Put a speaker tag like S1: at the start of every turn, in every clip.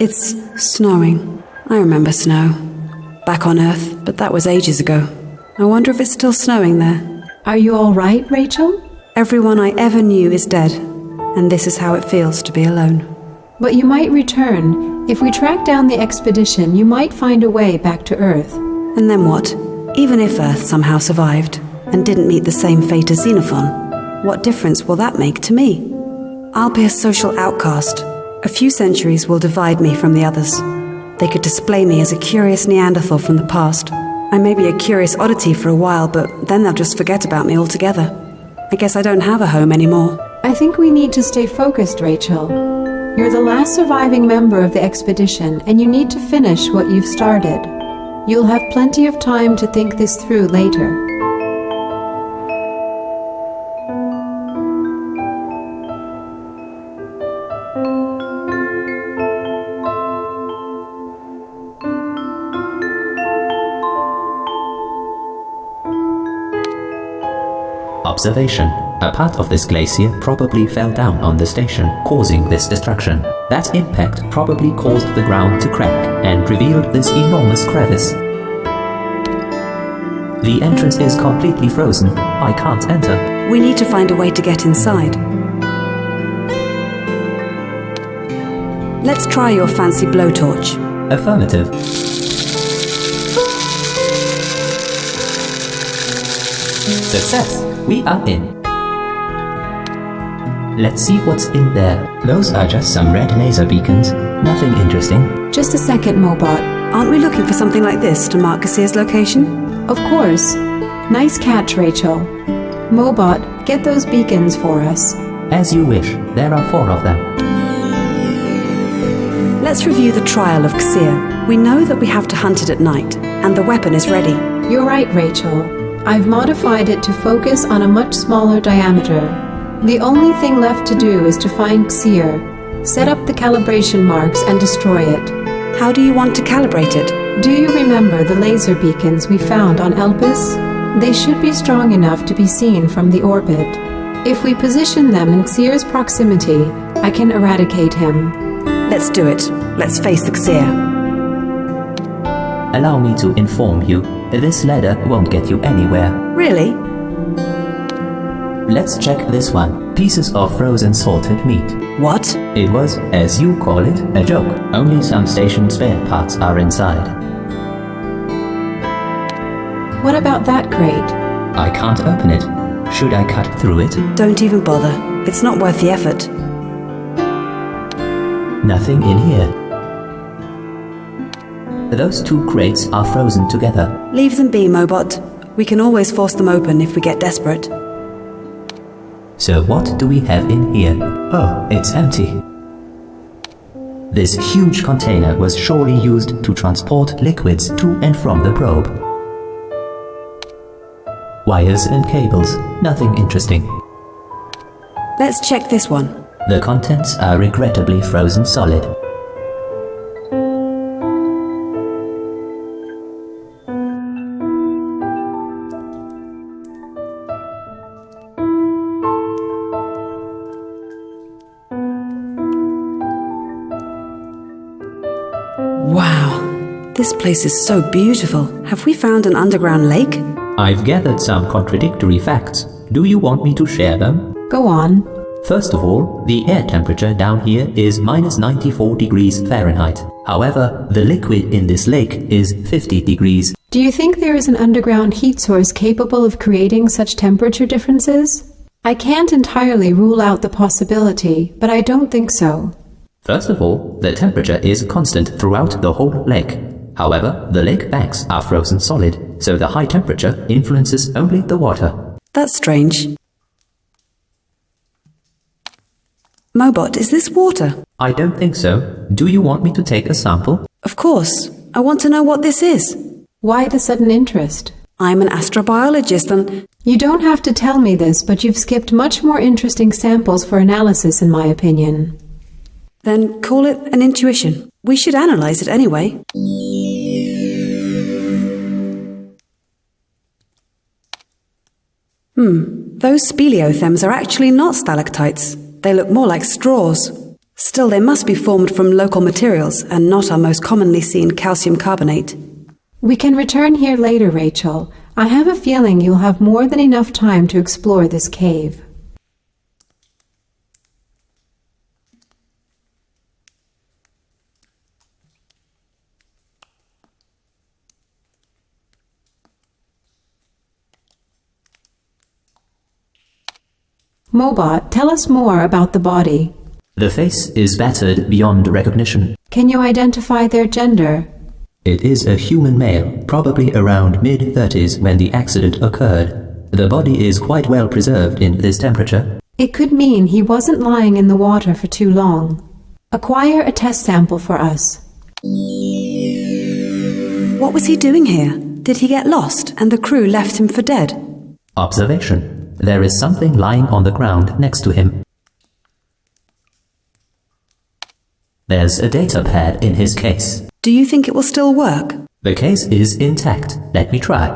S1: It's snowing. I remember snow. Back on Earth, but that was ages ago. I wonder if it's still snowing there.
S2: Are you all right, Rachel?
S1: Everyone I ever knew is dead, and this is how it feels to be alone.
S2: But you might return. If we track down the expedition, you might find a way back to Earth.
S1: And then what? Even if Earth somehow survived and didn't meet the same fate as Xenophon, what difference will that make to me? I'll be a social outcast. A few centuries will divide me from the others. They could display me as a curious Neanderthal from the past. I may be a curious oddity for a while, but then they'll just forget about me altogether. I guess I don't have a home anymore.
S2: I think we need to stay focused, Rachel. You're the last surviving member of the expedition, and you need to finish what you've started. You'll have plenty of time to think this through later.
S3: Observation. A part of this glacier probably fell down on the station, causing this destruction. That impact probably caused the ground to crack and revealed this enormous crevice. The entrance is completely frozen. I can't enter.
S1: We need to find a way to get inside. Let's try your fancy blowtorch.
S3: Affirmative. Success! We are in. Let's see what's in there. Those are just some red laser beacons. Nothing interesting.
S2: Just a second, Mobot.
S1: Aren't we looking for something like this to mark Casir's location?
S2: Of course. Nice catch, Rachel. Mobot, get those beacons for us.
S3: As you wish. There are 4 of them.
S1: Let's review the trial of Casir. We know that we have to hunt it at night, and the weapon is ready.
S2: You're right, Rachel. I've modified it to focus on a much smaller diameter. The only thing left to do is to find Casir, set up the calibration marks, and destroy it.
S1: How do you want to calibrate it?
S2: Do you remember the laser beacons we found on Elpis? They should be strong enough to be seen from the orbit. If we position them in Casir's proximity, I can eradicate him.
S1: Let's do it. Let's face the Casir.
S3: Allow me to inform you, this ladder won't get you anywhere.
S1: Really?
S3: Let's check this one. Pieces of frozen salted meat.
S1: What?
S3: It was, as you call it, a joke. Only some station spare parts are inside.
S2: What about that crate?
S3: I can't open it. Should I cut through it?
S1: Don't even bother. It's not worth the effort.
S3: Nothing in here. Those 2 crates are frozen together.
S1: Leave them be, Mobot. We can always force them open if we get desperate.
S3: So what do we have in here? Oh, it's empty. This huge container was surely used to transport liquids to and from the probe. Wires and cables. Nothing interesting.
S1: Let's check this one.
S3: The contents are regrettably frozen solid.
S1: Wow, this place is so beautiful. Have we found an underground lake?
S3: I've gathered some contradictory facts. Do you want me to share them?
S2: Go on.
S3: First of all, the air temperature down here is minus 94 degrees Fahrenheit. However, the liquid in this lake is 50 degrees.
S2: Do you think there is an underground heat source capable of creating such temperature differences? I can't entirely rule out the possibility, but I don't think so.
S3: First of all, the temperature is constant throughout the whole lake. However, the lake banks are frozen solid, so the high temperature influences only the water.
S1: That's strange. Mobot, is this water?
S3: I don't think so. Do you want me to take a sample?
S1: Of course. I want to know what this is.
S2: Why the sudden interest?
S1: I'm an astrobiologist and...
S2: You don't have to tell me this, but you've skipped much more interesting samples for analysis, in my opinion.
S1: Then call it an intuition. We should analyze it anyway. Those speleothems are actually not stalactites. They look more like straws. Still, they must be formed from local materials and not our most commonly seen calcium carbonate.
S2: We can return here later, Rachel. I have a feeling you'll have more than enough time to explore this cave. Mobot, tell us more about the body.
S3: The face is battered beyond recognition.
S2: Can you identify their gender?
S3: It is a human male, probably around mid-30s when the accident occurred. The body is quite well preserved in this temperature.
S2: It could mean he wasn't lying in the water for too long. Acquire a test sample for us.
S1: What was he doing here? Did he get lost and the crew left him for dead?
S3: Observation. There is something lying on the ground next to him. There's a data pad in his case.
S1: Do you think it will still work?
S3: The case is intact. Let me try.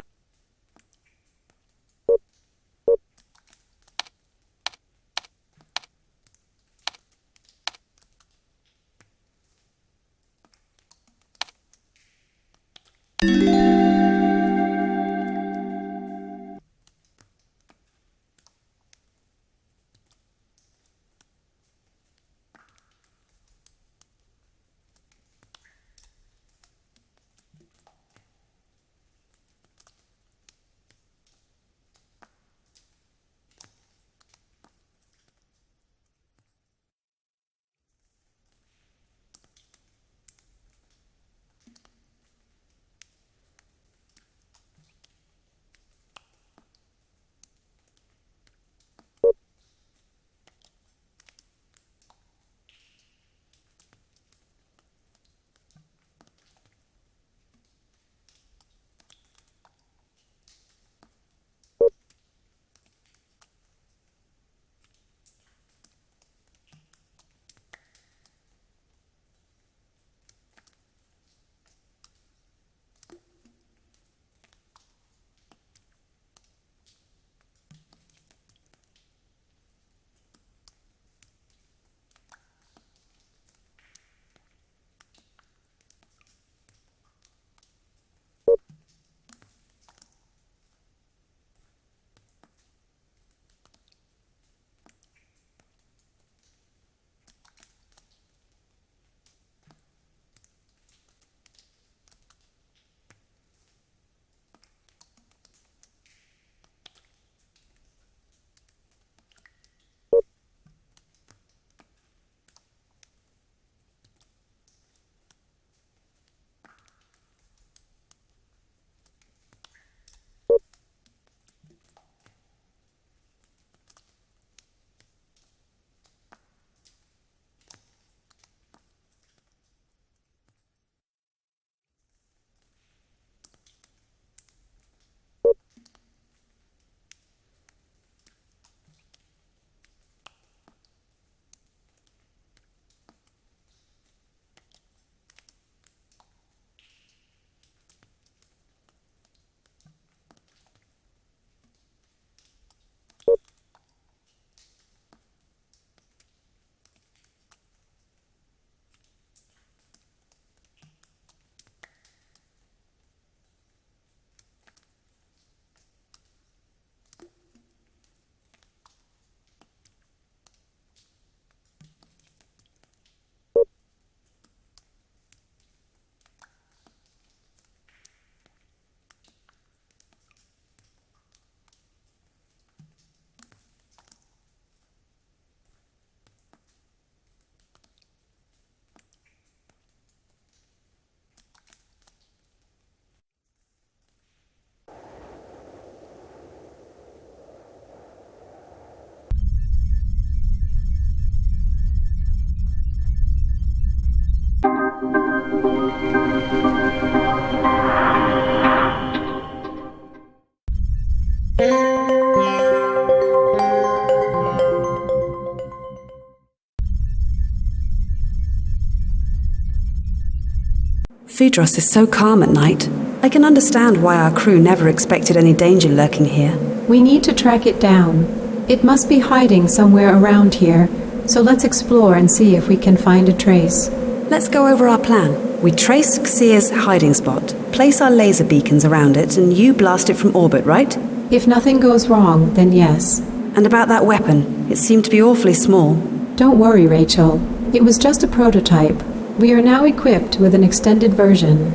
S1: Phaedros is so calm at night. I can understand why our crew never expected any danger lurking here.
S2: We need to track it down. It must be hiding somewhere around here. So let's explore and see if we can find a trace.
S1: Let's go over our plan. We trace Xia's hiding spot, place our laser beacons around it, and you blast it from orbit, right?
S2: If nothing goes wrong, then yes.
S1: And about that weapon, it seemed to be awfully small.
S2: Don't worry, Rachel. It was just a prototype. We are now equipped with an extended version.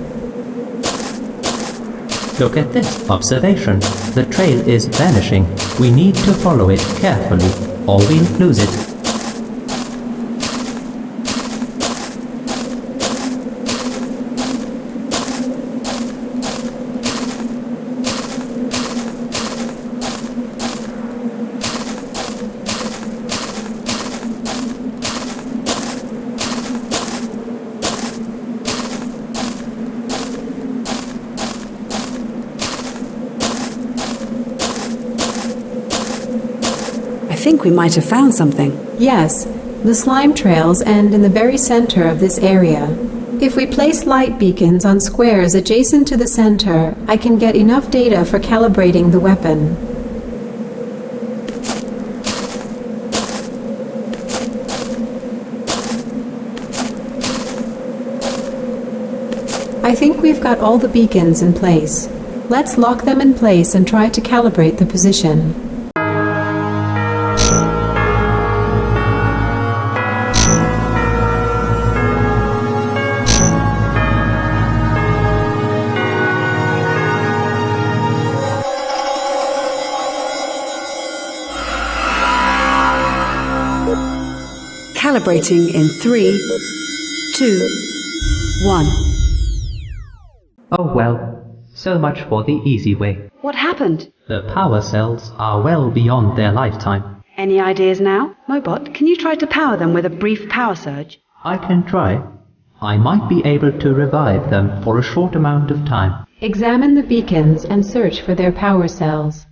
S3: Look at this observation. The trail is vanishing. We need to follow it carefully, or we'll lose it.
S1: I think we might have found something.
S2: Yes, the slime trails end in the very center of this area. If we place light beacons on squares adjacent to the center, I can get enough data for calibrating the weapon. I think we've got all the beacons in place. Let's lock them in place and try to calibrate the position.
S1: Calibrating in 3, 2, 1.
S3: Oh well, so much for the easy way.
S1: What happened?
S3: The power cells are well beyond their lifetime.
S1: Any ideas now? Mobot, can you try to power them with a brief power surge?
S3: I can try. I might be able to revive them for a short amount of time.
S2: Examine the beacons and search for their power cells.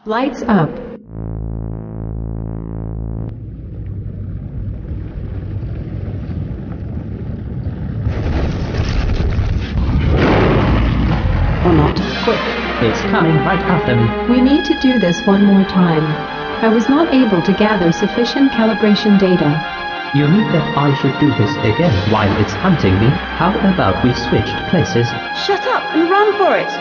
S2: Lights up.
S1: Or not.
S3: Quick! It's coming right after me.
S2: We need to do this one more time. I was not able to gather sufficient calibration data.
S3: You mean that I should do this again while it's hunting me? How about we switched places?
S1: Shut up and run for it!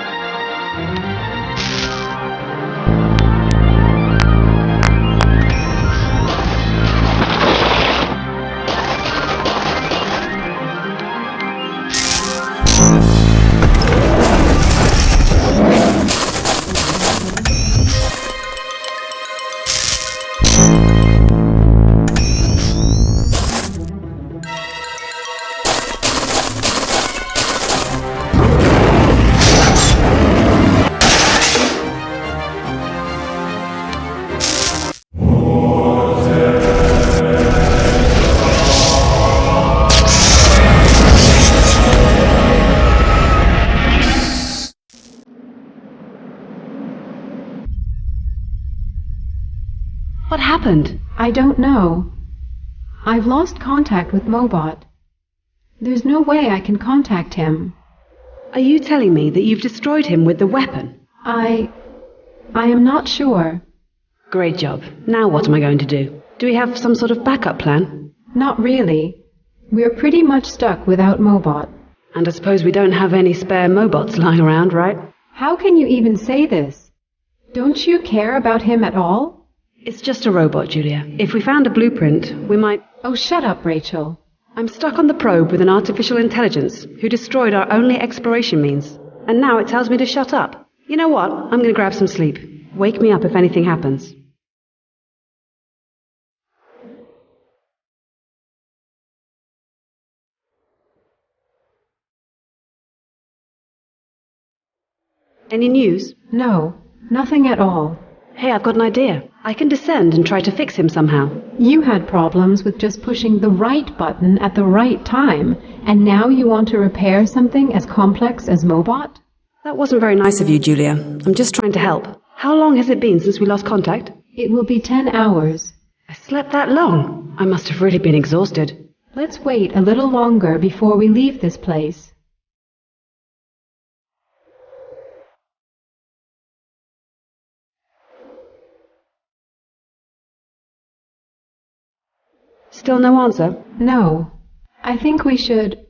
S1: What happened?
S2: I don't know. I've lost contact with Mobot. There's no way I can contact him.
S1: Are you telling me that you've destroyed him with the weapon?
S2: I am not sure.
S1: Great job. Now what am I going to do? Do we have some sort of backup plan?
S2: Not really. We're pretty much stuck without Mobot.
S1: And I suppose we don't have any spare Mobots lying around, right?
S2: How can you even say this? Don't you care about him at all?
S1: It's just a robot, Julia. If we found a blueprint, we might...
S2: Oh, shut up, Rachel.
S1: I'm stuck on the probe with an artificial intelligence who destroyed our only exploration means. And now it tells me to shut up. You know what? I'm going to grab some sleep. Wake me up if anything happens. Any news?
S2: No, nothing at all.
S1: Hey, I've got an idea. I can descend and try to fix him somehow.
S2: You had problems with just pushing the right button at the right time, and now you want to repair something as complex as Mobot?
S1: That wasn't very nice of you, Julia. I'm just trying to help. How long has it been since we lost contact?
S2: It will be 10 hours.
S1: I slept that long. I must have really been exhausted.
S2: Let's wait a little longer before we leave this place.
S1: Still no answer?
S2: No. I think we should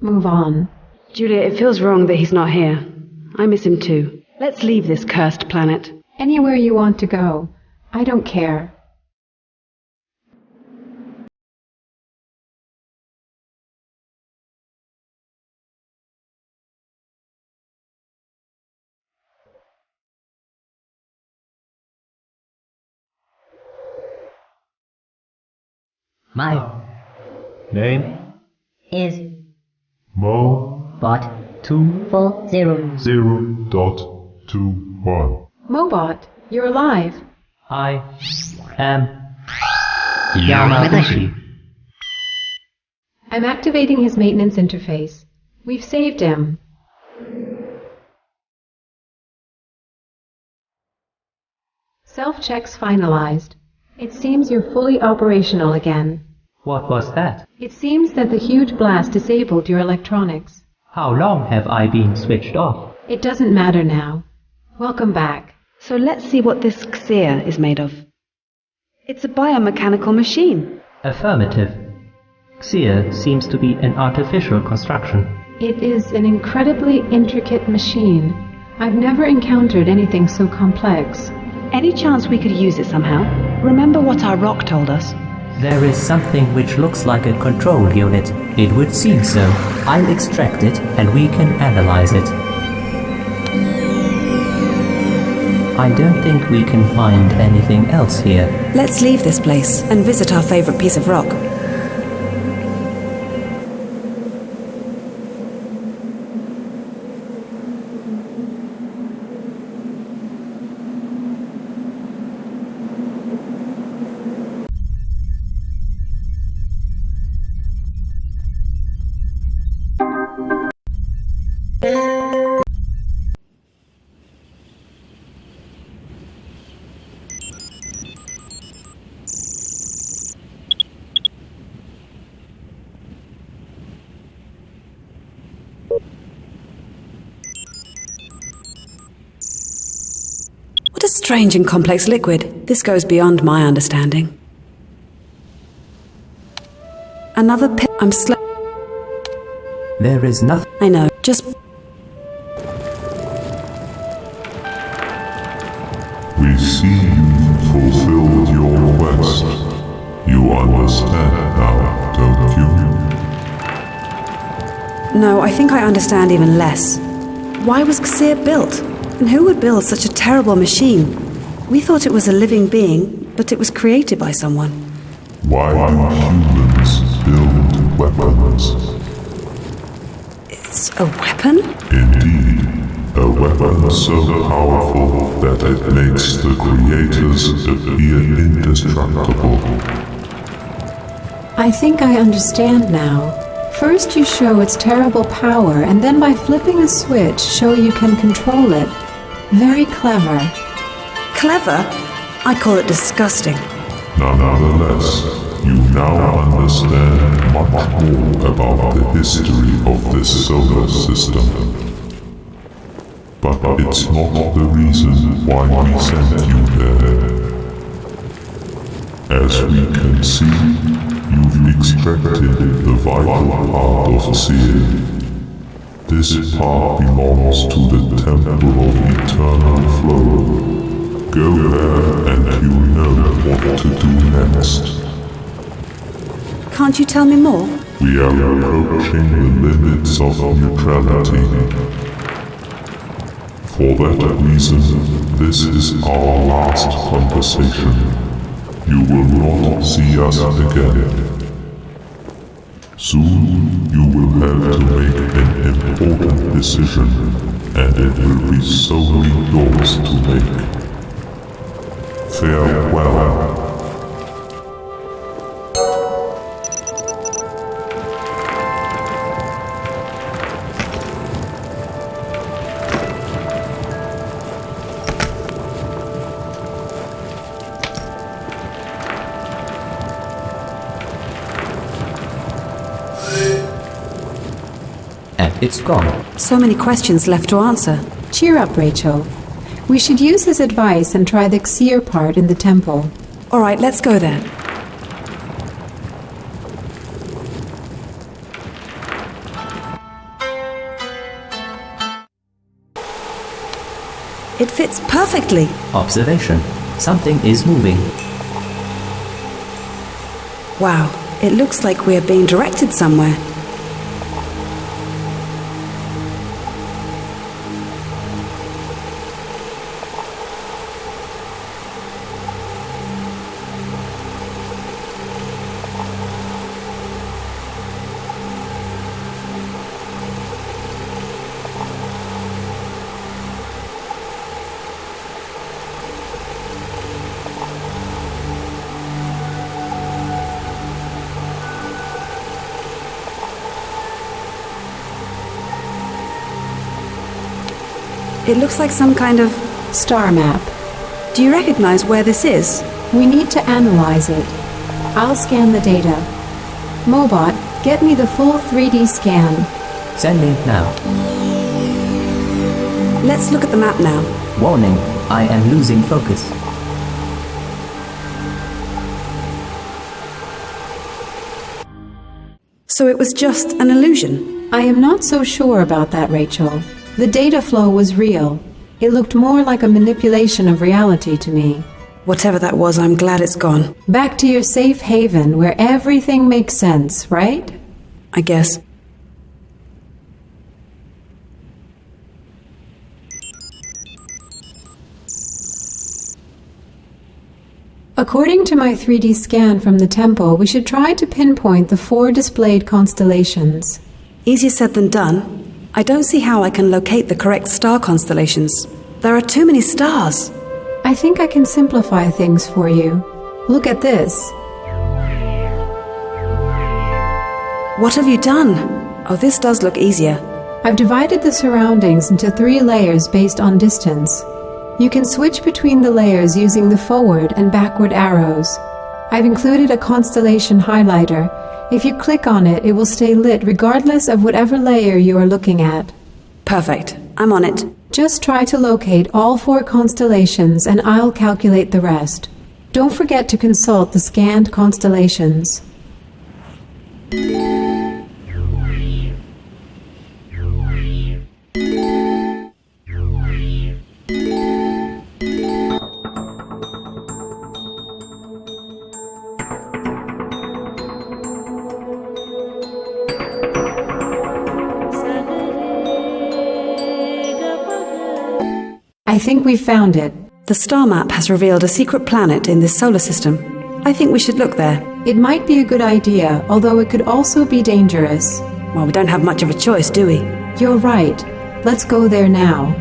S2: move on.
S1: Julia, it feels wrong that he's not here. I miss him too. Let's leave this cursed planet.
S2: Anywhere you want to go. I don't care.
S4: My
S5: Name
S4: is
S5: Mo
S4: bot
S5: 2
S4: 40.
S5: 0.21.
S2: Mobot, you're alive.
S3: I am Yamaguchi.
S2: I'm activating his maintenance interface. We've saved him. Self-checks finalized. It seems you're fully operational again.
S3: What was that?
S2: It seems that the huge blast disabled your electronics.
S3: How long have I been switched off?
S2: It doesn't matter now. Welcome back.
S1: So let's see what this Xia is made of. It's a biomechanical machine.
S3: Affirmative. Xia seems to be an artificial construction.
S2: It is an incredibly intricate machine. I've never encountered anything so complex.
S1: Any chance we could use it somehow? Remember what our rock told us?
S3: There is something which looks like a control unit. It would seem so. I'll extract it and we can analyze it. I don't think we can find anything else here.
S1: Let's leave this place and visit our favorite piece of rock. What a strange and complex liquid. This goes beyond my understanding. Another I'm
S3: There is nothing.
S1: I know, just...
S5: We see you fulfilled your quest. You understand now, don't you?
S1: No, I think I understand even less. Why was J.U.L.I.A built? And who would build such a terrible machine? We thought it was a living being, but it was created by someone.
S5: Why do humans build weapons?
S1: It's a weapon?
S5: Indeed, a weapon so powerful that it makes the creators appear indestructible.
S2: I think I understand now. First you show its terrible power, and then by flipping a switch show you can control it. Very clever.
S1: Clever? I call it disgusting.
S5: Nonetheless, you now understand much more about the history of this solar system. But it's not the reason why we sent you there. As we can see, you've extracted the vital part of J.U.L.I.A. This part belongs to the Temple of Eternal Flow. Go there and you'll know what to do next.
S1: Can't you tell me more?
S5: We are approaching the limits of neutrality. For that reason, this is our last conversation. You will not see us again. Soon, you will have to make an important decision, and it will be solely yours to make. Farewell.
S3: And it's gone.
S1: So many questions left to answer.
S2: Cheer up, Rachel. We should use his advice and try the J.U.L.I.A part in the temple.
S1: All right, let's go there. It fits perfectly.
S3: Observation. Something is moving.
S1: Wow, it looks like we're being directed somewhere. It looks like some kind of...
S2: Star map.
S1: Do you recognize where this is?
S2: We need to analyze it. I'll scan the data. Mobot, get me the full 3D scan.
S3: Sending now.
S1: Let's look at the map now.
S3: Warning, I am losing focus.
S1: So it was just an illusion.
S2: I am not so sure about that, Rachel. The data flow was real. It looked more like a manipulation of reality to me.
S1: Whatever that was, I'm glad it's gone.
S2: Back to your safe haven where everything makes sense, right?
S1: I guess.
S2: According to my 3D scan from the temple, we should try to pinpoint the 4 displayed constellations.
S1: Easier said than done. I don't see how I can locate the correct star constellations. There are too many stars.
S2: I think I can simplify things for you. Look at this.
S1: What have you done? Oh, this does look easier.
S2: I've divided the surroundings into 3 layers based on distance. You can switch between the layers using the forward and backward arrows. I've included a constellation highlighter. If you click on it, it will stay lit regardless of whatever layer you are looking at.
S1: Perfect. I'm on it.
S2: Just try to locate all 4 constellations and I'll calculate the rest. Don't forget to consult the scanned constellations. I think we found it.
S1: The star map has revealed a secret planet in this solar system. I think we should look there.
S2: It might be a good idea, although it could also be dangerous.
S1: Well, we don't have much of a choice, do we?
S2: You're right. Let's go there now.